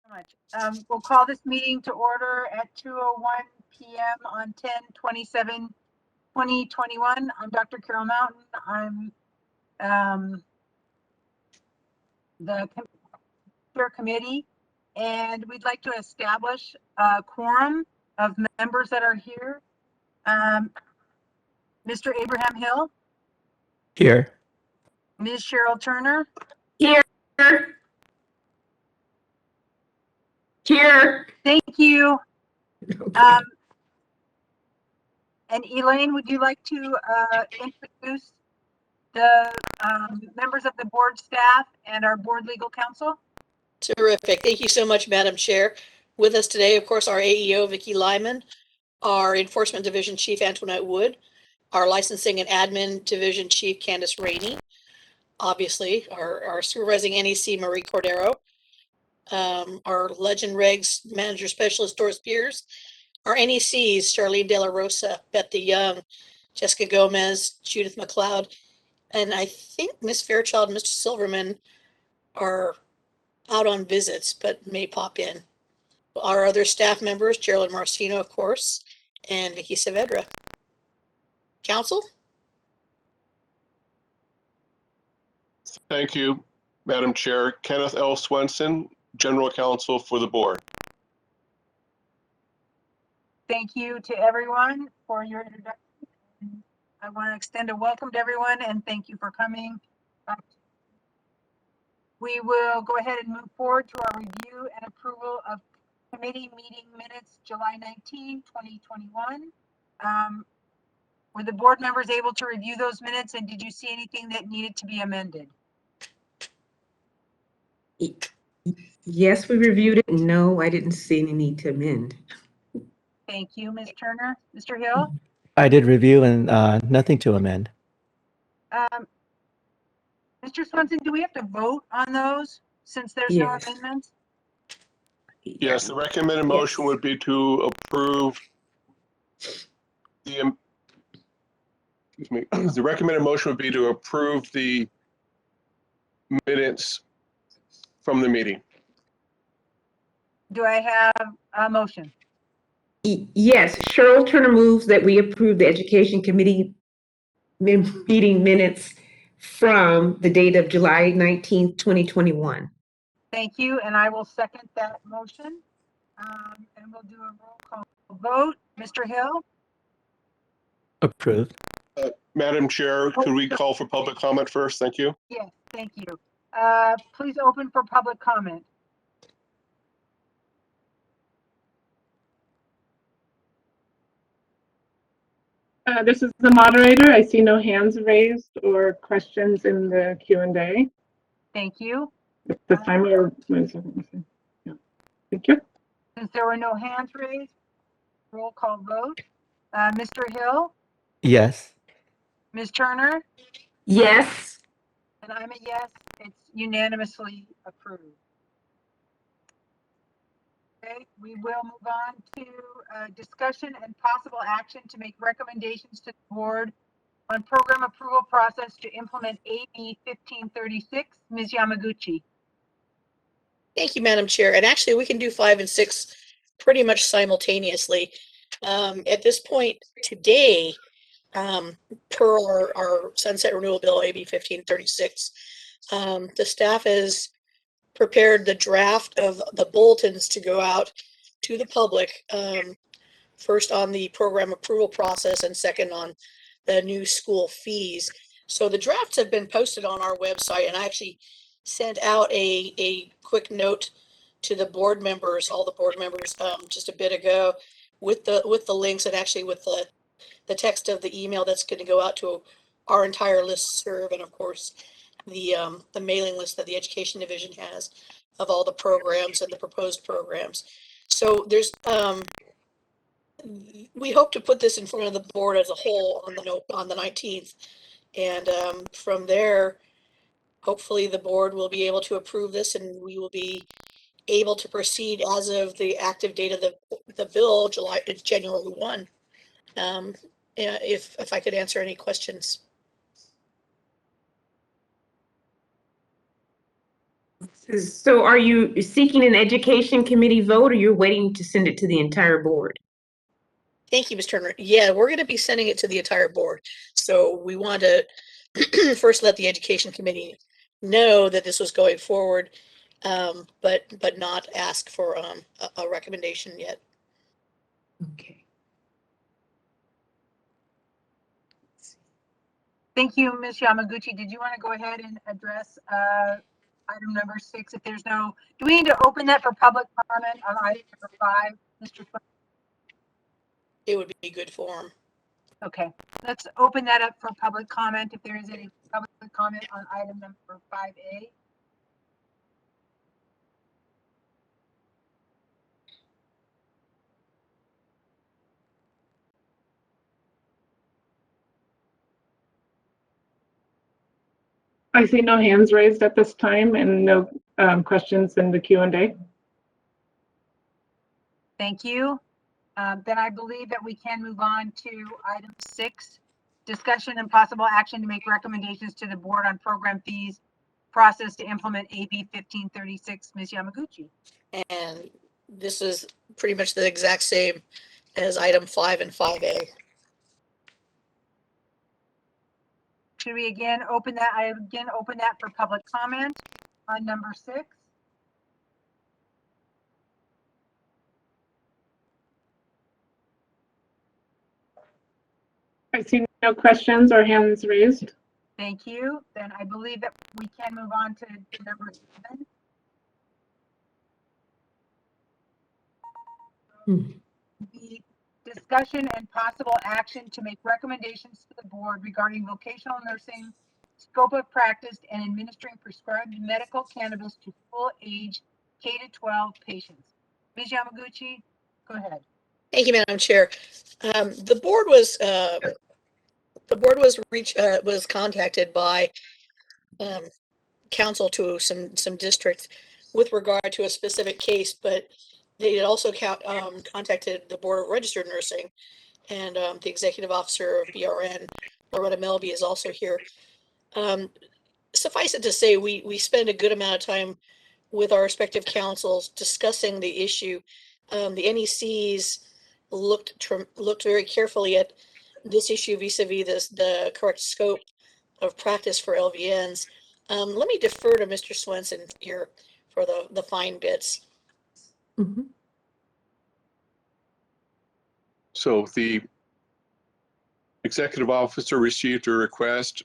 Much. We'll call this meeting to order at 2:01 p.m. on 10/27/2021. I'm Dr. Carol Mountain. I'm the chair committee, and we'd like to establish a quorum of members that are here. Mr. Abraham Hill. Here. Ms. Cheryl Turner. Here. Here. Thank you. Okay. And Elaine, would you like to introduce the members of the board staff and our board legal counsel? Terrific. Thank you so much, Madam Chair. With us today, of course, our AEO, Vicki Lyman, our Enforcement Division Chief, Antoinette Wood, our Licensing and Admin Division Chief, Candace Rainey, obviously, our Supervising NEC, Marie Cordero, our Legend Regs Manager Specialist, Doris Pierce, our NECs, Charlene De La Rosa, Bethy Young, Jessica Gomez, Judith McLeod, and I think Miss Fairchild and Mr. Silverman are out on visits, but may pop in. Our other staff members, Geraldine Marcino, of course, and Vicky Saavedra. Council? Thank you, Madam Chair. Kenneth L. Swenson, General Counsel for the board. Thank you to everyone for your introduction. I want to extend a welcome to everyone and thank you for coming. We will go ahead and move forward to our review and approval of committee meeting minutes, July 19, 2021. Were the board members able to review those minutes, and did you see anything that needed to be amended? Yes, we reviewed it. No, I didn't see any need to amend. Thank you, Ms. Turner. Mr. Hill? I did review and nothing to amend. Mr. Swenson, do we have to vote on those since there's Yes. no amendments? Yes, the recommended motion would be to approve the, excuse me, the recommended motion would be to approve the minutes from the meeting. Do I have a motion? Yes, Cheryl Turner moves that we approve the Education Committee meeting minutes from the date of July 19th, 2021. Thank you, and I will second that motion. And we'll do a roll call vote. Mr. Hill? Approved. Madam Chair, could we call for public comment first? Thank you. Yes, thank you. Please open for public comment. This is the moderator. I see no hands raised or questions in the Q&A. Thank you. At this time, or wait a second. Yeah. Thank you. Since there were no hands raised, roll call vote. Mr. Hill? Yes. Ms. Turner? Yes. And I'm a yes. It's unanimously approved. Okay, we will move on to discussion and possible action to make recommendations to the board on program approval process to implement AB 1536. Ms. Yamaguchi. Thank you, Madam Chair. And actually, we can do 5 and 6 pretty much simultaneously. At this point today, per our Sunset Renewal Bill, AB 1536, the staff has prepared the draft of the bulletins to go out to the public, first on the program approval process and second on the new school fees. So the drafts have been posted on our website, and I actually sent out a quick note to the board members, all the board members, just a bit ago with the links and actually with the text of the email that's going to go out to our entire listserv, and of course the mailing list that the Education Division has of all the programs and the proposed programs. So there's we hope to put this in front of the board as a whole on the 19th, and from there, hopefully the board will be able to approve this, and we will be able to proceed as of the active date of the bill, January 1. If I could answer any questions. So are you seeking an education committee vote, or you're waiting to send it to the entire board? Thank you, Ms. Turner. Yeah, we're going to be sending it to the entire board. So we want to first let the education committee know that this was going forward, but not ask for a recommendation yet. Okay. Thank you, Ms. Yamaguchi. Did you want to go ahead and address item number 6? If there's no, do we need to open that for public comment on item number 5, Mr. Swen? It would be good form. Okay, let's open that up for public comment if there is any public comment on item number 5A. I see no hands raised at this time and no questions in the Q&A. Thank you. Then I believe that we can move on to item 6, discussion and possible action to make recommendations to the board on program fees process to implement AB 1536. Ms. Yamaguchi. And this is pretty much the exact same as item 5 and 5A. Should we again open that? I again open that for public comment on number 6. I see no questions or hands raised. Thank you. Then I believe that we can move on to number 7. The discussion and possible action to make recommendations to the board regarding vocational nursing, scope of practice, and administering prescribed medical cannabis to full age K-12 patients. Ms. Yamaguchi, go ahead. Thank you, Madam Chair. The board was contacted by counsel to some districts with regard to a specific case, but they had also contacted the Board of Registered Nursing, and the executive officer of BRN, Loretta Melby, is also here. Suffice it to say, we spend a good amount of time with our respective councils discussing the issue. The NECs looked very carefully at this issue vis-a-vis the correct scope of practice for LVNs. Let me defer to Mr. Swenson here for the fine bits. Mhm. So the executive officer received a request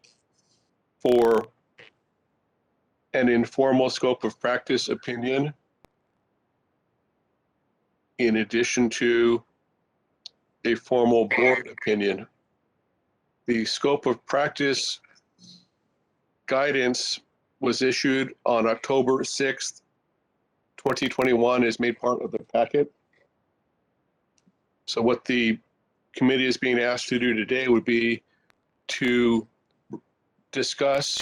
for an informal scope of practice opinion in addition to a formal board opinion. The scope of practice guidance was issued on October 6th, 2021, is made part of the packet. So what the committee is being asked to do today would be to discuss,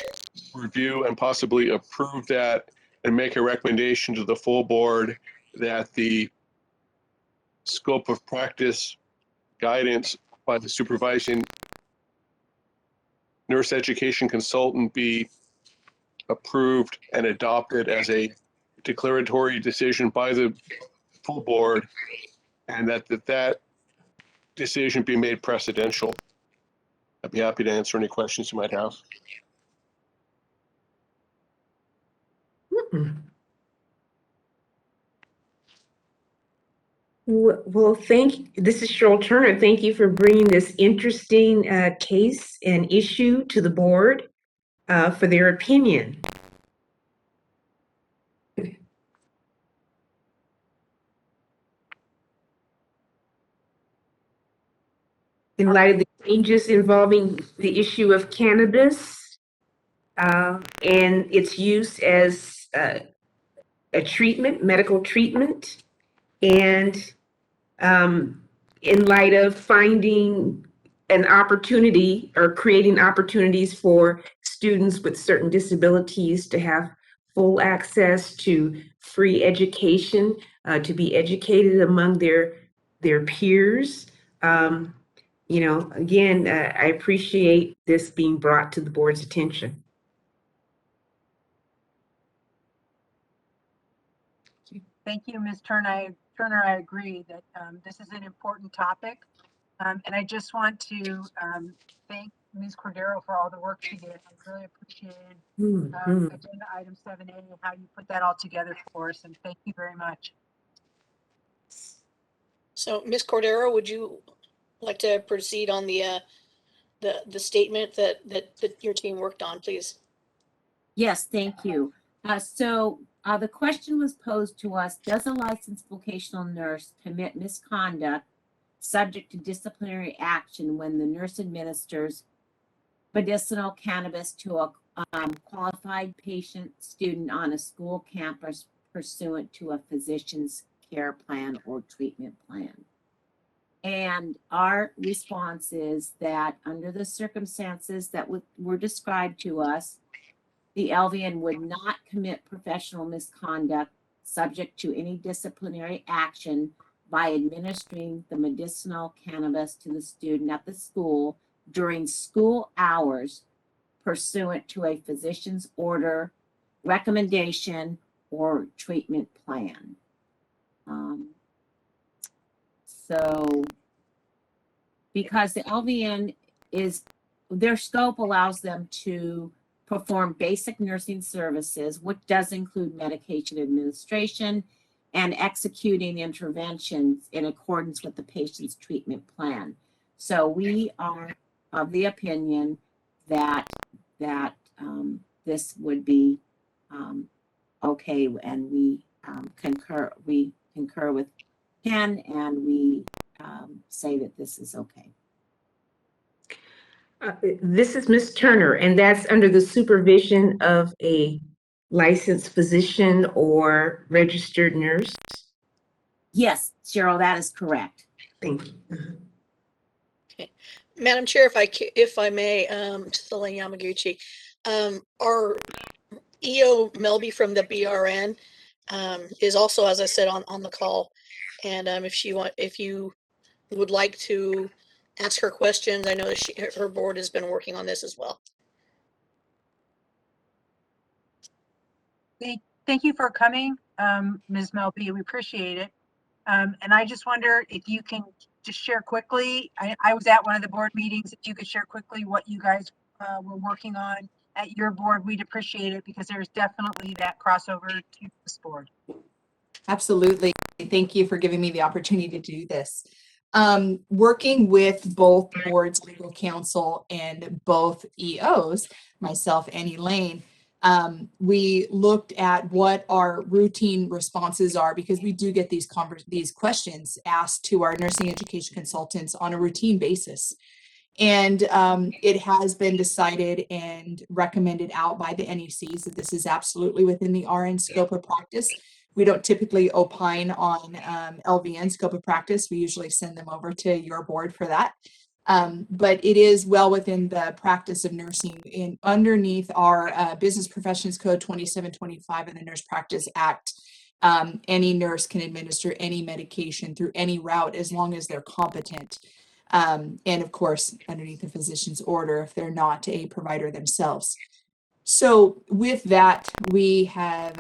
review, and possibly approve that and make a recommendation to the full board that the scope of practice guidance by the supervising nurse education consultant be approved and adopted as a declaratory decision by the full board, and that decision be made precedential. I'd be happy to answer any questions you might have. Well, this is Cheryl Turner. Thank you for bringing this interesting case and issue to the board for their opinion. In light of the changes involving the issue of cannabis and its use as a treatment, medical treatment, and in light of finding an opportunity or creating opportunities for students with certain disabilities to have full access to free education, to be educated among their peers. You know, again, I appreciate this being brought to the board's attention. Thank you, Ms. Turner. I agree that this is an important topic. And I just want to thank Ms. Cordero for all the work she did. I really appreciated agenda item 7A and how you put that all together for us. And thank you very much. So, Ms. Cordero, would you like to proceed on the statement that your team worked on, please? Yes, thank you. The question was posed to us, does a licensed vocational nurse commit misconduct subject to disciplinary action when the nurse administers medicinal cannabis to a qualified patient student on a school campus pursuant to a physician's care plan or treatment plan? And our response is that under the circumstances that were described to us, the LVN would not commit professional misconduct subject to any disciplinary action by administering the medicinal cannabis to the student at the school during school hours pursuant to a physician's order, recommendation, or treatment plan. Because the LVN their scope allows them to perform basic nursing services, which does include medication administration and executing interventions in accordance with the patient's treatment plan. So we are of the opinion that this would be okay, and we concur with Ken, and we say that this is okay. This is Ms. Turner, and that's under the supervision of a licensed physician or registered nurse? Yes, Cheryl, that is correct. Thank you. Okay. Madam Chair, if I may, to Elaine Yamaguchi, our EO Melby from the BRN is also, as I said, on the call. And if you would like to ask her questions, I know that her board has been working on this as well. Thank you for coming, Ms. Melby. We appreciate it. And I just wonder if you can just share quickly. I was at one of the board meetings. If you could share quickly what you guys were working on at your board, we'd appreciate it, because there's definitely that crossover to this board. Absolutely. Thank you for giving me the opportunity to do this. Working with both boards, legal counsel, and both EOs, myself and Elaine, we looked at what our routine responses are, because we do get these questions asked to our nursing education consultants on a routine basis. And it has been decided and recommended out by the NECs that this is absolutely within the RN scope of practice. We don't typically opine on LVN scope of practice. We usually send them over to your board for that. But it is well within the practice of nursing. And underneath our Business Professions Code 2725 and the Nurse Practice Act, any nurse can administer any medication through any route as long as they're competent. And of course, underneath the physician's order, if they're not a provider themselves. So with that, we have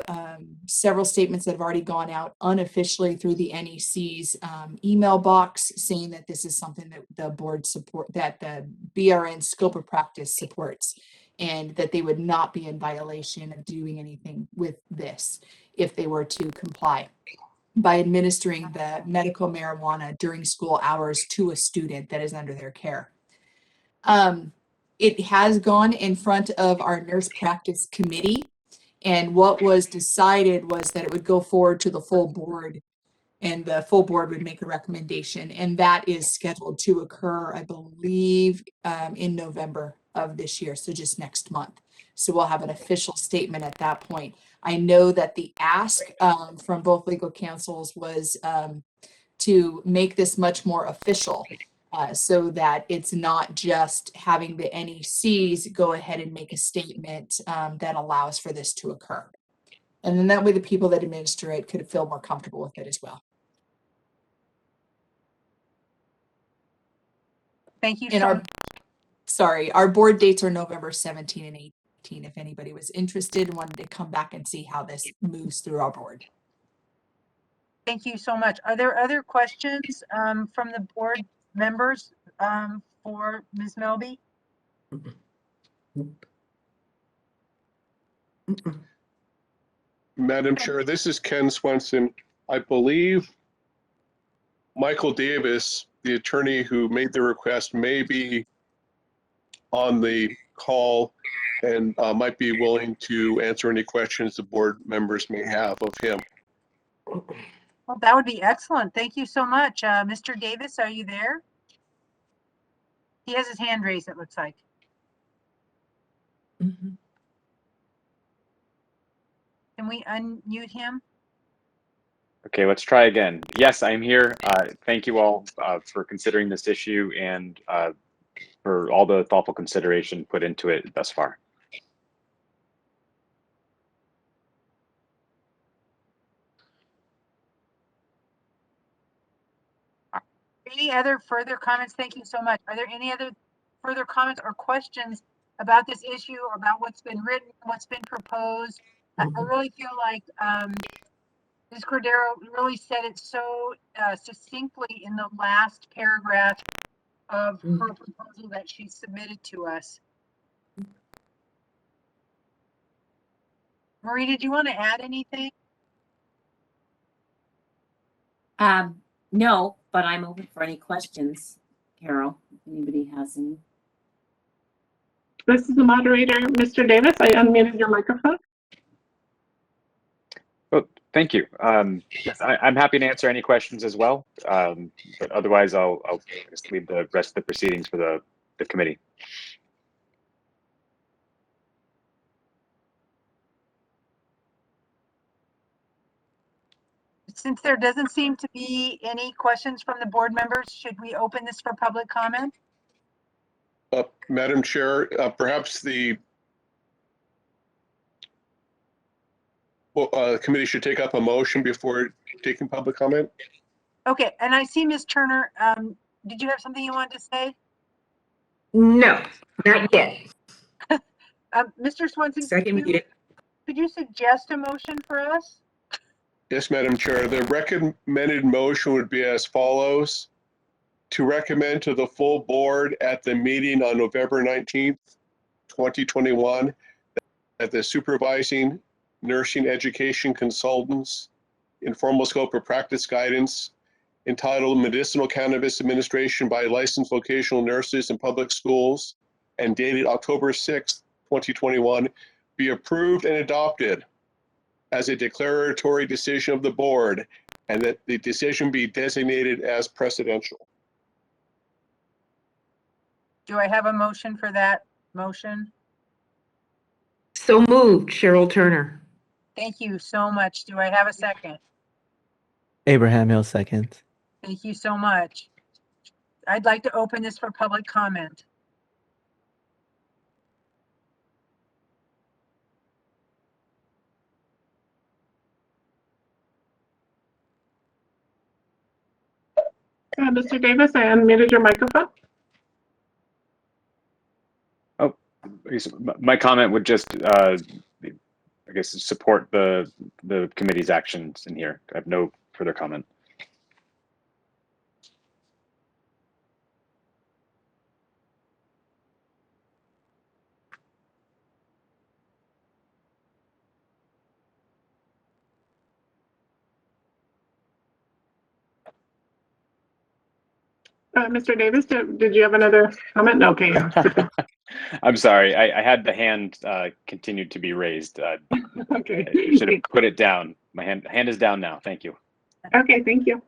several statements that have already gone out unofficially through the NEC's email box, saying that this is something that the board that the BRN scope of practice supports, and that they would not be in violation of doing anything with this if they were to comply by administering the medical marijuana during school hours to a student that is under their care. It has gone in front of our nurse practice committee, and what was decided was that it would go forward to the full board, and the full board would make a recommendation, and that is scheduled to occur, I believe, in November of this year, so just next month. So we'll have an official statement at that point. I know that the ask from both legal counsels was to make this much more official, so that it's not just having the NECs go ahead and make a statement that allows for this to occur. And then that way the people that administer it could feel more comfortable with it as well. Thank you. And our board dates are November 17 and 18, if anybody was interested and wanted to come back and see how this moves through our board. Thank you so much. Are there other questions from the board members for Ms. Melby? Madam Chair, this is Ken Swenson. I believe Michael Davis, the attorney who made the request, may be on the call and might be willing to answer any questions the board members may have of him. Well, that would be excellent. Thank you so much. Mr. Davis, are you there? He has his hand raised, it looks like. Mhm. Can we unmute him? Okay, let's try again. Yes, I'm here. Thank you all for considering this issue and for all the thoughtful consideration put into it thus far. Any other further comments? Thank you so much. Are there any other further comments or questions about this issue or about what's been written, what's been proposed? I really feel like Ms. Cordero really said it so succinctly in the last paragraph of her proposal that she submitted to us. Marie, did you want to add anything? No, but I'm open for any questions, Carol, if anybody has any. This is the moderator, Mr. Davis. I unmuted your microphone. Oh, thank you. Yes, I'm happy to answer any questions as well. But otherwise, I'll just leave the rest of the proceedings for the committee. Since there doesn't seem to be any questions from the board members, should we open this for public comment? Madam Chair, perhaps the committee should take up a motion before taking public comment. Okay, and I see Ms. Turner. Did you have something you wanted to say? No, not yet. Mr. Swenson, Second muted. could you suggest a motion for us? Yes, Madam Chair. The recommended motion would be as follows: to recommend to the full board at the meeting on November 19th, 2021, that the supervising nursing education consultants informal scope of practice guidance entitled Medicinal Cannabis Administration by Licensed Vocational Nurses in Public Schools and dated October 6th, 2021, be approved and adopted as a declaratory decision of the board, and that the decision be designated as precedential. Do I have a motion for that motion? So moved, Cheryl Turner. Thank you so much. Do I have a second? Abraham Hill seconds. Thank you so much. I'd like to open this for public comment. Mr. Davis, I unmuted your microphone. Oh, my comment would just, I guess, support the committee's actions in here. I have no further comment. Mr. Davis, did you have another comment? Okay. I'm sorry. I had the hand continued to be raised. Okay. I should have put it down. My hand is down now. Thank you. Okay, thank you.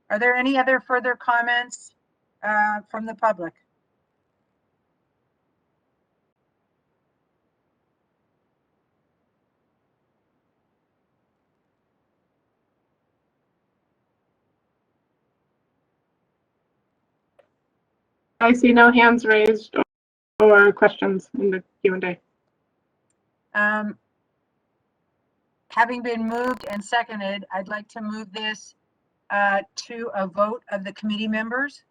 Are there any other further comments from the public? I see no hands raised or questions in the Q&A. Having been moved and seconded, I'd like to move this to a vote of the committee members.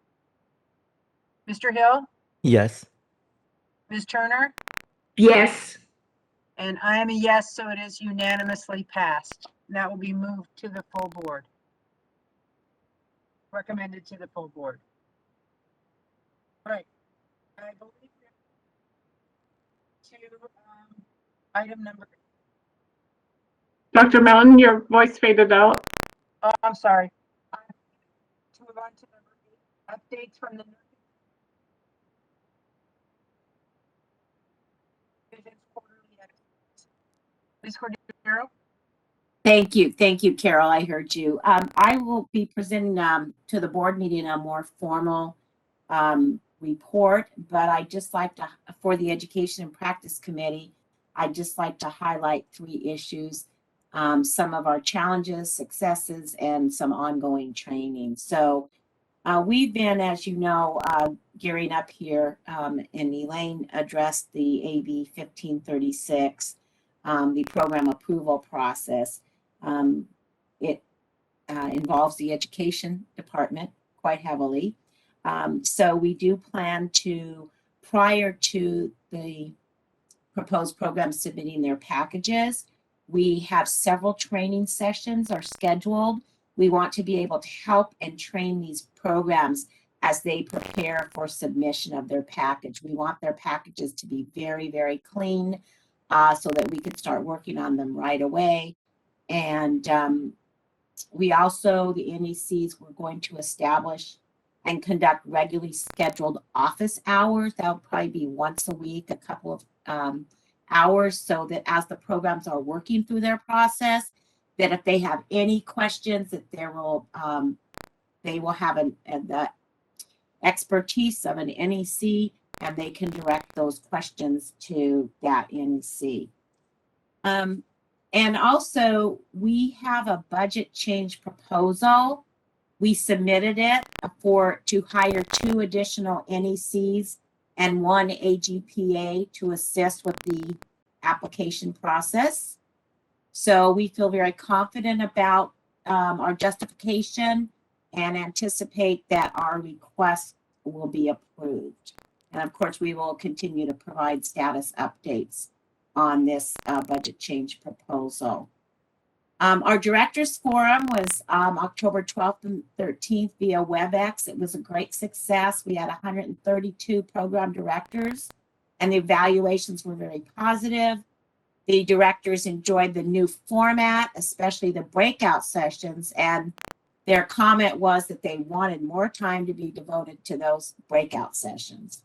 Mr. Hill, Yes. Ms. Turner, Yes. and I am a yes, so it is unanimously passed. And that will be moved to the full board. Recommended to the full board. All right. I believe we're to item number. Dr. Mellon, your voice faded out. Oh, I'm sorry. To move on to number 8, updates from the division's quarterly activities. Ms. Cordero? Thank you, Carol. I heard you. I will be presenting to the board meeting a more formal report, but I just like to, for the Education and Practice Committee, I'd just like to highlight 3 issues, some of our challenges, successes, and some ongoing training. So we've been, as you know, gearing up here, and Elaine addressed the AB 1536, the program approval process. It involves the education department quite heavily. So we do plan to, prior to the proposed program submitting their packages, we have several training sessions are scheduled. We want to be able to help and train these programs as they prepare for submission of their package. We want their packages to be very, very clean so that we can start working on them right away. And we also, the NECs, we're going to establish and conduct regularly scheduled office hours. That'll probably be once a week, a couple of hours, so that as the programs are working through their process, that if they have any questions, that there will they will have the expertise of an NEC, and they can direct those questions to that NEC. And also, we have a budget change proposal. We submitted it to hire 2 additional NECs and 1 AGPA to assist with the application process. So we feel very confident about our justification and anticipate that our request will be approved. And of course, we will continue to provide status updates on this budget change proposal. Our directors forum was October 12th and 13th via WebEx. It was a great success. We had 132 program directors, and the evaluations were very positive. The directors enjoyed the new format, especially the breakout sessions, and their comment was that they wanted more time to be devoted to those breakout sessions.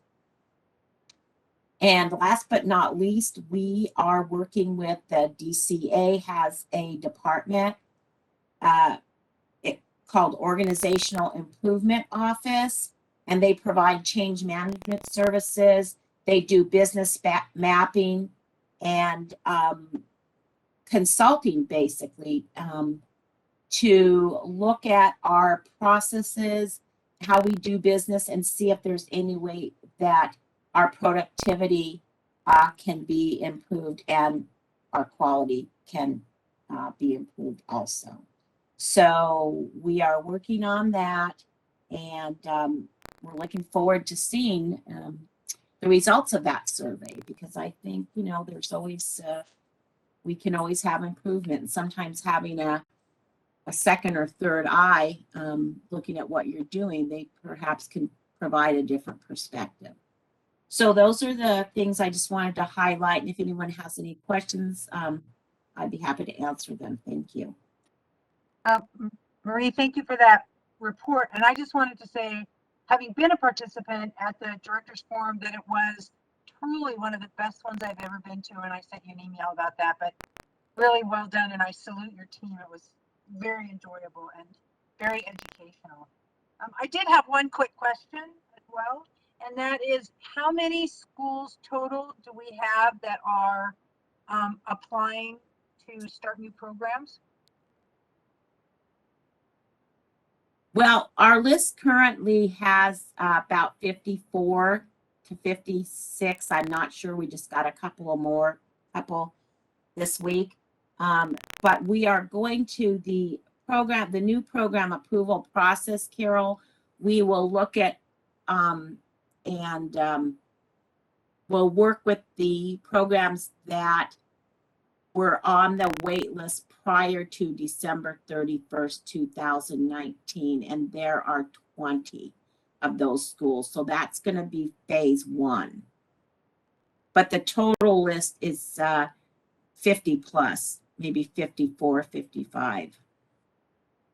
And last but not least, we are working with the DCA, has a department called Organizational Improvement Office, and they provide change management services. They do business mapping and consulting, basically, to look at our processes, how we do business, and see if there's any way that our productivity can be improved and our quality can be improved also. So we are working on that, and we're looking forward to seeing the results of that survey, because I think, you know, there's always, we can always have improvement. And sometimes having a second or third eye looking at what you're doing, they perhaps can provide a different perspective. So those are the things I just wanted to highlight. And if anyone has any questions, I'd be happy to answer them. Thank you. Marie, thank you for that report. And I just wanted to say, having been a participant at the Directors Forum, that it was truly one of the best ones I've ever been to. And I sent you an email about that, but really well done. And I salute your team. It was very enjoyable and very educational. I did have one quick question as well. And that is, how many schools total do we have that are applying to start new programs? Well, our list currently has about 54 to 56. I'm not sure. We just got a couple this week. But we are going to the new program approval process, Carol. We will look at we'll work with the programs that were on the wait list prior to December 31st, 2019, and there are 20 of those schools. So that's going to be phase one. But the total list is 50 plus, maybe 54, 55.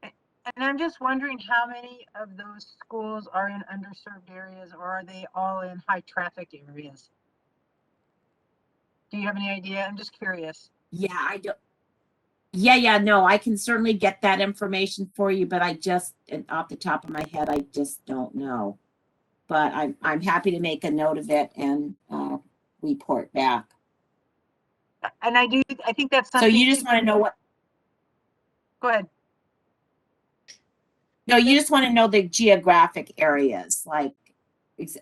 And I'm just wondering how many of those schools are in underserved areas, or are they all in high traffic areas? Do you have any idea? I'm just curious. Yeah, I don't. Yeah, no, I can certainly get that information for you, but I just, off the top of my head, I just don't know. But I'm happy to make a note of it and report back. And I think that's So something. you just want to know what? Go ahead. No, you just want to know the geographic areas, like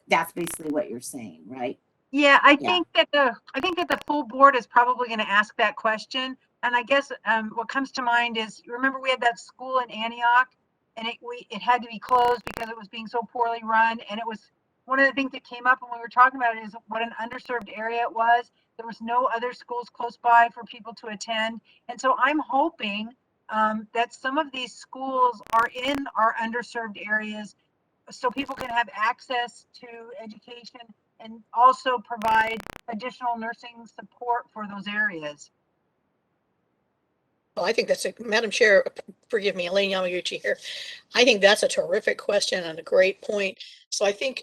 that's basically what you're saying, right? Yeah, I think that the full board is probably going to ask that question. And I guess what comes to mind is, remember we had that school in Antioch, and it had to be closed because it was being so poorly run. And it was one of the things that came up when we were talking about it is what an underserved area it was. There was no other schools close by for people to attend. And so I'm hoping that some of these schools are in our underserved areas so people can have access to education and also provide additional nursing support for those areas. Well, I think that's Madam Chair, forgive me, Elaine Yamaguchi here. I think that's a terrific question and a great point. So I think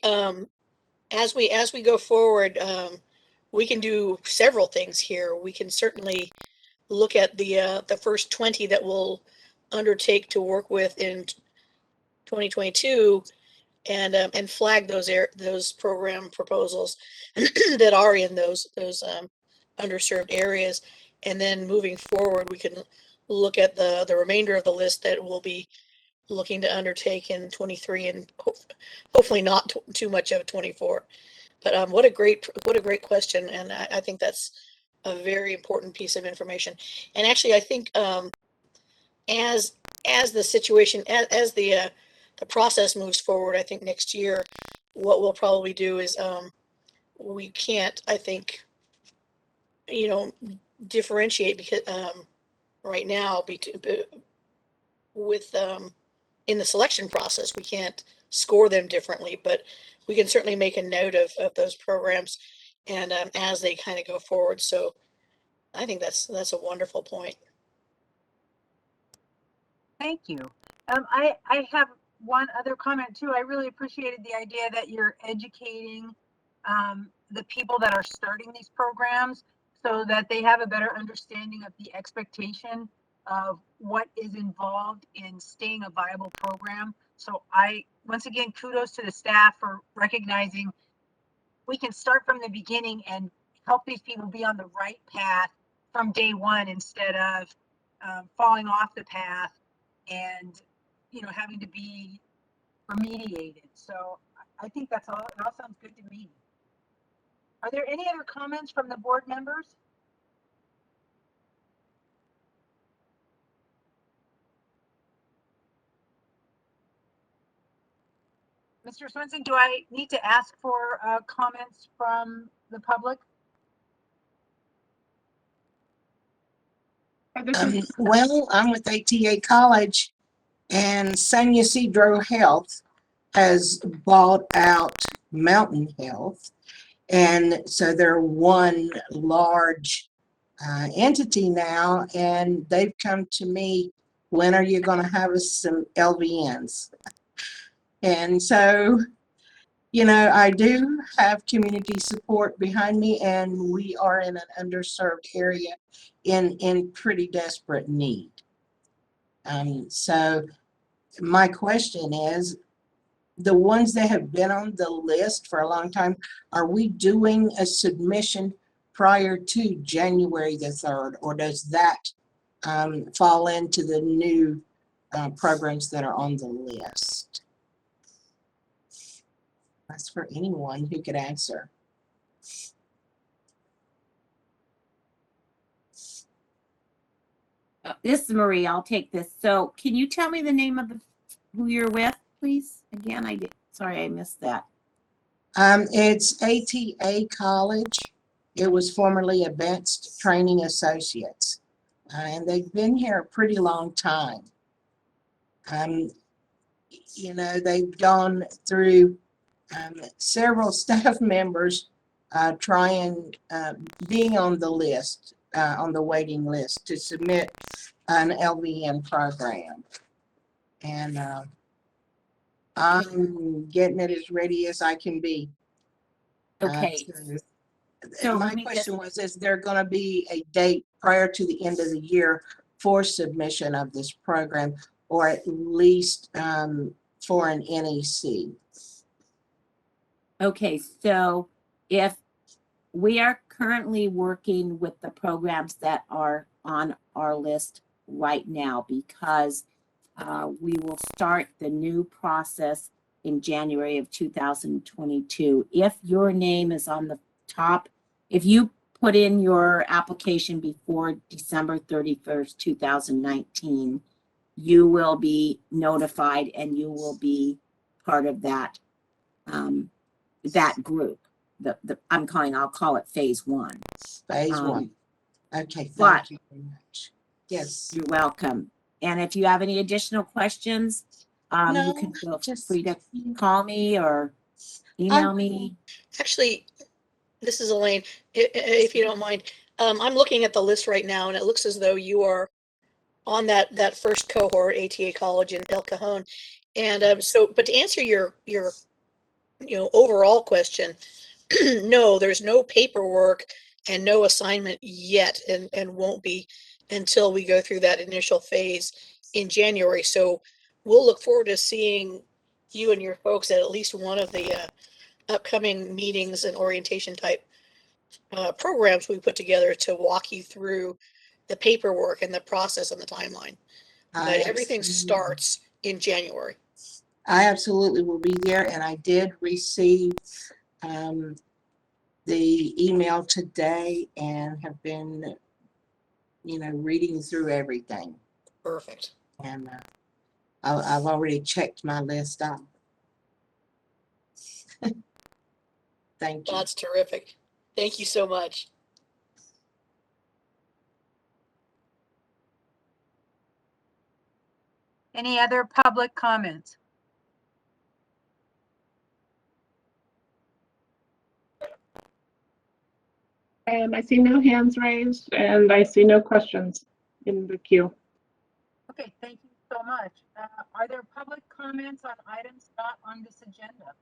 as we go forward, we can do several things here. We can certainly look at the first 20 that we'll undertake to work with in 2022 and flag those program proposals that are in those underserved areas. And then moving forward, we can look at the remainder of the list that we'll be looking to undertake in 23 and hopefully not too much of 24. But what a great question, and I think that's a very important piece of information. And actually, I think as the situation, as the process moves forward, I think next year, what we'll probably do is we can't, I think, differentiate because right now with in the selection process, we can't score them differently, but we can certainly make a note of those programs and as they kind of go forward. So I think that's a wonderful point. Thank you. I have one other comment too. I really appreciated the idea that you're educating the people that are starting these programs so that they have a better understanding of the expectation of what is involved in staying a viable program. So once again, kudos to the staff for recognizing we can start from the beginning and help these people be on the right path from day one instead of falling off the path and having to be remediated. So I think it all sounds good to me. Are there any other comments from the board members? Mr. Swenson, do I need to ask for comments from the public? Well, I'm with ATA College, and San Ysidro Health has bought out Mountain Health, and so they're one large entity now, and they've come to me, when are you going to have us some LVNs? And so, I do have community support behind me, and we are in an underserved area in pretty desperate need. So my question is, the ones that have been on the list for a long time, are we doing a submission prior to January the 3rd, or does that fall into the new programs that are on the list? That's for anyone who could answer. This is Marie. I'll take this. So can you tell me the name of who you're with, please? Again, sorry, I missed that. It's ATA College. It was formerly Advanced Training Associates. and they've been here a pretty long time. You know, they've gone through several staff members trying, being on the list, on the waiting list to submit an LVN program. And I'm getting it as ready as I can be. Okay. So My let me question was, is there going to be a date prior to the end of the year for submission of this program, or at least for an NEC? Okay, so if we are currently working with the programs that are on our list right now, because we will start the new process in January of 2022. If your name is on the top, if you put in your application before December 31st, 2019, you will be notified and you will be part of that that group. I'll call it phase one. Phase one. Okay, but- thank you very much. Yes. You're welcome. And if you have any additional questions, you No, can feel just- free to call me or email me. Actually, this is Elaine, if you don't mind. I'm looking at the list right now and it looks as though you are on that first cohort, ATA College in El Cajon. And but to answer your overall question, no, there's no paperwork and no assignment yet, and won't be until we go through that initial phase in January. So we'll look forward to seeing you and your folks at least one of the upcoming meetings and orientation type programs we put together to walk you through the paperwork and the process and the timeline. But everything starts in January. I absolutely will be there, and I did receive the email today and have been, reading through everything. Perfect. And I've already checked my list off. Thank you. That's terrific. Thank you so much. Any other public comments? I see no hands raised and I see no questions in the queue. Okay, thank you so much. Are there public comments on items not on this agenda?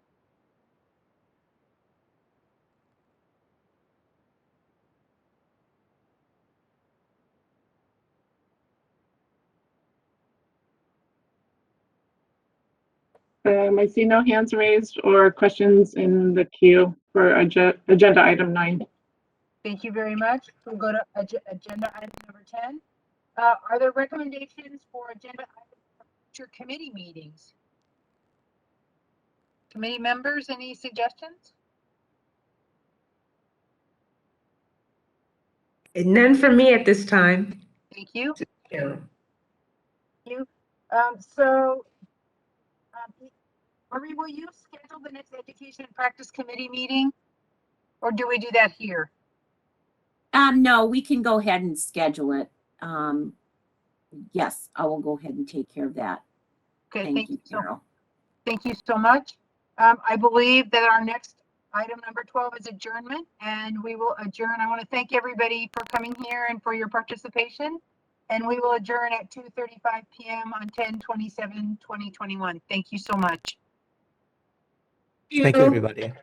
I see no hands raised or questions in the queue for agenda item 9. Thank you very much. We'll go to agenda item number 10. Are there recommendations for agenda items for future committee meetings? Committee members, any suggestions? None for me at this time. Thank you. Yeah. Marie, will you schedule the next education and practice committee meeting? Or do we do that here? No, we can go ahead and schedule it. Yes, I will go ahead and take care of that. Okay, Thank you, Carol. Thank you so much. I believe that our next item number 12 is adjournment, and we will adjourn. I want to thank everybody for coming here and for your participation. And we will adjourn at 2:35 p.m. on 10/27/2021. Thank you so much. Thank you, everybody.